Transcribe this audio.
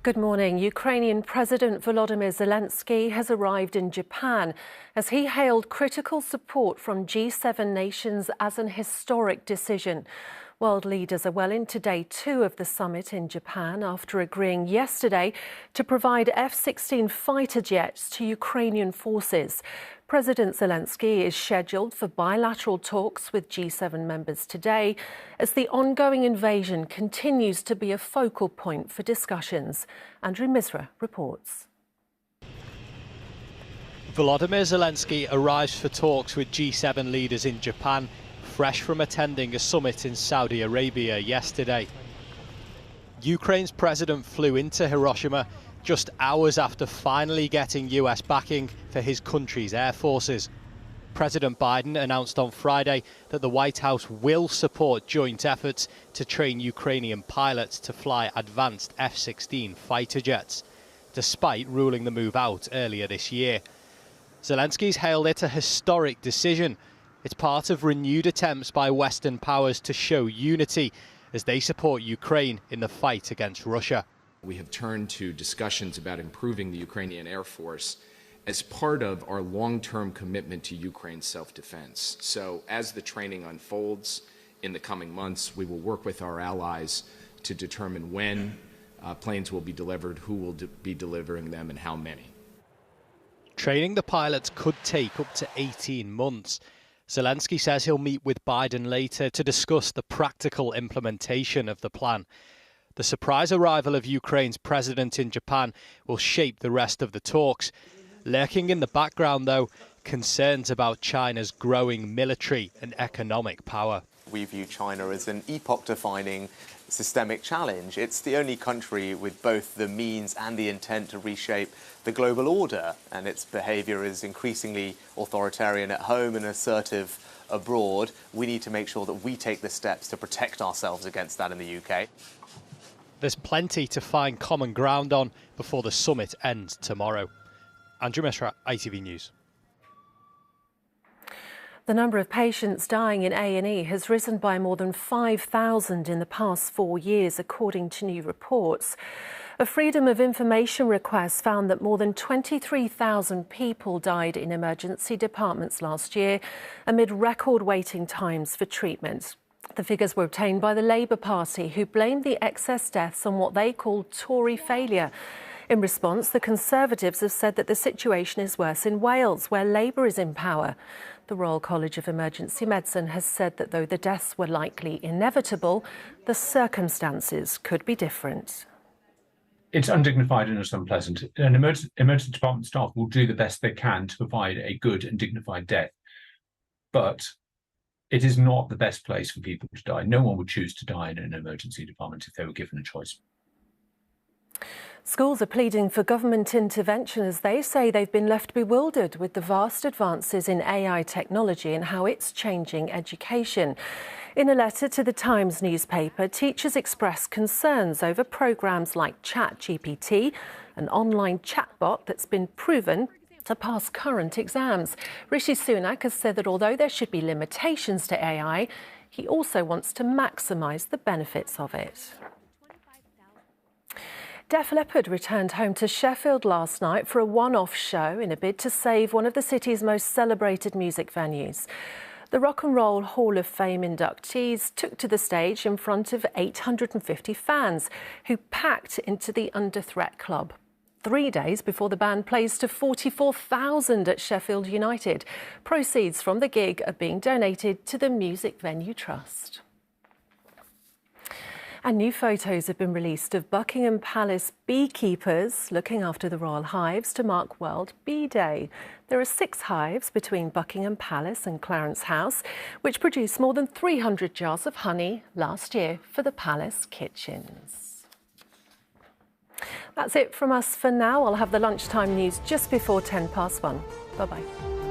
Good morning. Ukrainian President Volodymyr Zelensky has arrived in Japan as he hailed critical support from G7 nations as an historic decision. World leaders are well into day 2 of the summit in Japan after agreeing yesterday to provide F-16 fighter jets to Ukrainian forces. President Zelensky is scheduled for bilateral talks with G7 members today as the ongoing invasion continues to be a focal point for discussions. Andrew Misra reports. Volodymyr Zelensky arrives for talks with G7 leaders in Japan, fresh from attending a summit in Saudi Arabia yesterday. Ukraine's president flew into Hiroshima just hours after finally getting US backing for his country's air forces. President Biden announced on Friday that the White House will support joint efforts to train Ukrainian pilots to fly advanced F-16 fighter jets, despite ruling the move out earlier this year. Zelensky's hailed it a historic decision. It's part of renewed attempts by Western powers to show unity as they support Ukraine in the fight against Russia. We have turned to discussions about improving the Ukrainian Air Force as part of our long-term commitment to Ukraine's self-defense. So as the training unfolds in the coming months, we will work with our allies to determine when planes will be delivered, who will be delivering them, and how many. Training the pilots could take up to 18 months. Zelensky says he'll meet with Biden later to discuss the practical implementation of the plan. The surprise arrival of Ukraine's president in Japan will shape the rest of the talks. Lurking in the background, though, concerns about China's growing military and economic power. We view China as an epoch-defining systemic challenge. It's the only country with both the means and the intent to reshape the global order, and its behaviour is increasingly authoritarian at home and assertive abroad. We need to make sure that we take the steps to protect ourselves against that in the UK. There's plenty to find common ground on before the summit ends tomorrow. Andrew Misra, ITV News. The number of patients dying in A&E has risen by more than 5,000 in the past 4 years, according to new reports. A Freedom of Information request found that more than 23,000 people died in emergency departments last year amid record waiting times for treatment. The figures were obtained by the Labour Party, who blamed the excess deaths on what they called Tory failure. In response, the Conservatives have said that the situation is worse in Wales, where Labour is in power. The Royal College of Emergency Medicine has said that though the deaths were likely inevitable, the circumstances could be different. It's undignified and it's unpleasant. And emergency department staff will do the best they can to provide a good and dignified death. But it is not the best place for people to die. No one would choose to die in an emergency department if they were given a choice. Schools are pleading for government intervention as they say they've been left bewildered with the vast advances in AI technology and how it's changing education. In a letter to the Times newspaper, teachers express concerns over programmes like ChatGPT, an online chatbot that's been proven to pass current exams. Rishi Sunak has said that although there should be limitations to AI, he also wants to maximise the benefits of it. Def Leppard returned home to Sheffield last night for a one-off show in a bid to save one of the city's most celebrated music venues. The Rock and Roll Hall of Fame inductees took to the stage in front of 850 fans who packed into the Under Threat Club. 3 days before the band plays to 44,000 at Sheffield United. Proceeds from the gig are being donated to the Music Venue Trust. And new photos have been released of Buckingham Palace beekeepers looking after the royal hives to mark World Bee Day. There are 6 hives between Buckingham Palace and Clarence House, which produced more than 300 jars of honey last year for the palace kitchens. That's it from us for now. I'll have the lunchtime news just before 1:10. Bye-bye.